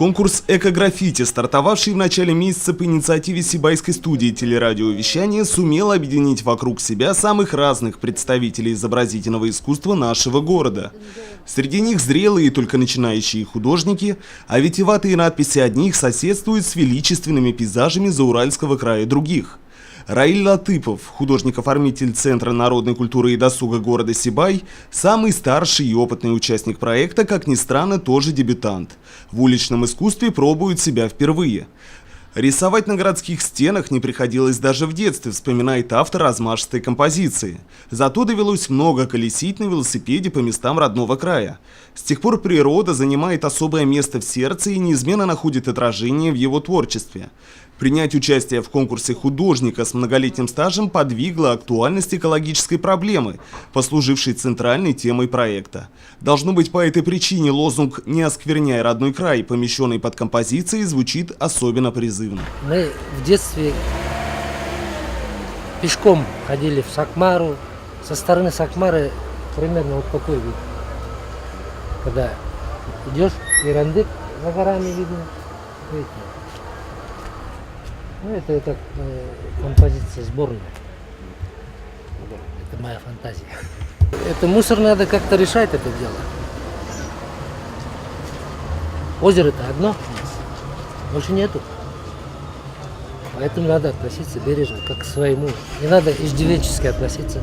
Конкурс «Эко-граффити», стартовавший в начале месяца по инициативе Сибайской студии телерадиовещания, сумел объединить вокруг себя самых разных представителей изобразительного искусства нашего города. Среди них зрелые и только начинающие художники, а витиеватые надписи одних соседствуют с величественными пейзажами Зауральского края других. Раиль Латыпов, художник-оформитель Центра народной культуры и досуга города Сибай, самый старший и опытный участник проекта, как ни странно, тоже дебютант. В уличном искусстве пробует себя впервые. Рисовать на городских стенах не приходилось даже в детстве, вспоминает автор размашистой композиции. Зато довелось много колесить на велосипеде по местам родного края. С тех пор природа занимает особое место в сердце и неизменно находит отражение в его творчестве. Принять участие в конкурсе художника с многолетним стажем подвигла актуальность экологической проблемы, послужившей центральной темой проекта. Должно быть, по этой причине лозунг «Не оскверняй родной край», помещенный под композицией, звучит особенно призывно. Мы в детстве пешком ходили в Сакмару. Со стороны Сакмары примерно вот такой вид. Когда идешь, Ирандык за горами видно. Видите? Ну, это композиция сборная. Это моя фантазия. Это мусор надо как-то решать, это дело. Озеро-то одно, больше нету. Поэтому надо относиться бережно, как к своему. Не надо издевательски относиться.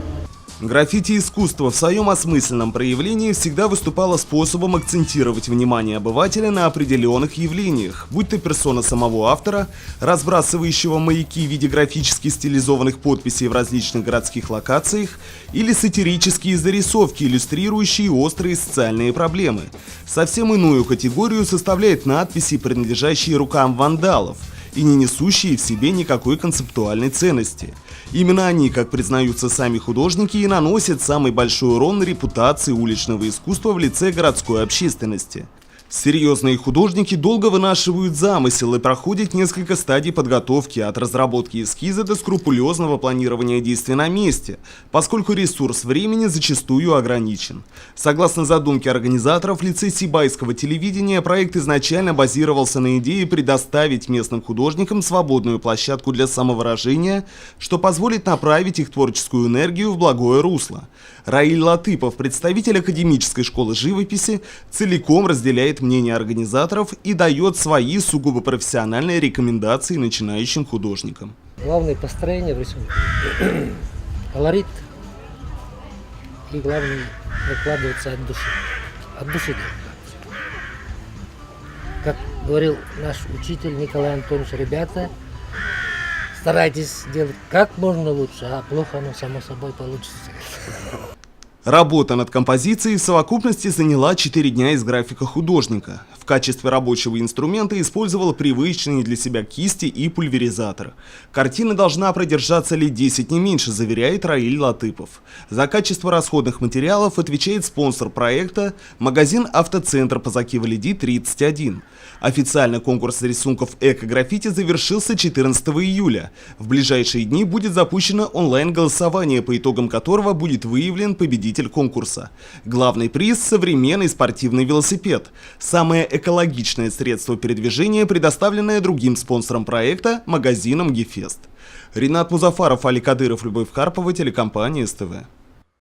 Граффити-искусство в своем осмысленном проявлении всегда выступало способом акцентировать внимание обывателя на определенных явлениях, будь то персона самого автора, разбрасывающего маяки в виде графически стилизованных подписей в различных городских локациях, или сатирические зарисовки, иллюстрирующие острые социальные проблемы. Совсем иную категорию составляют надписи, принадлежащие рукам вандалов, и не несущие в себе никакой концептуальной ценности. Именно они, как признаются сами художники, и наносят самый большой урон репутации уличного искусства в лице городской общественности. Серьезные художники долго вынашивают замысел и проходят несколько стадий подготовки, от разработки эскиза до скрупулезного планирования действий на месте, поскольку ресурс времени зачастую ограничен. Согласно задумке организаторов, в лице сибайского телевидения проект изначально базировался на идее предоставить местным художникам свободную площадку для самовыражения, что позволит направить их творческую энергию в благое русло. Раиль Латыпов, представитель академической школы живописи, целиком разделяет мнение организаторов и дает свои сугубо профессиональные рекомендации начинающим художникам. Главное построение в рисунке, колорит, и главное выкладываться от души. От души. Как говорил наш учитель Николай Антонович, ребята, старайтесь делать как можно лучше, а плохо оно само собой получится. Работа над композицией в совокупности заняла 4 дня из графика художника. В качестве рабочего инструмента использовал привычные для себя кисти и пульверизатор. Картина должна продержаться лет 10, не меньше, заверяет Раиль Латыпов. За качество расходных материалов отвечает спонсор проекта – магазин «Автоцентр» по Закива-Лиди 31. Официально конкурс рисунков «Эко-граффити» завершился 14 июля. В ближайшие дни будет запущено онлайн-голосование, по итогам которого будет выявлен победитель конкурса. Главный приз – современный спортивный велосипед. Самое экологичное средство передвижения, предоставленное другим спонсором проекта – магазином «Гефест». Ринат Музафаров, Али Кадыров, Любовь Карпова, телекомпания СТВ.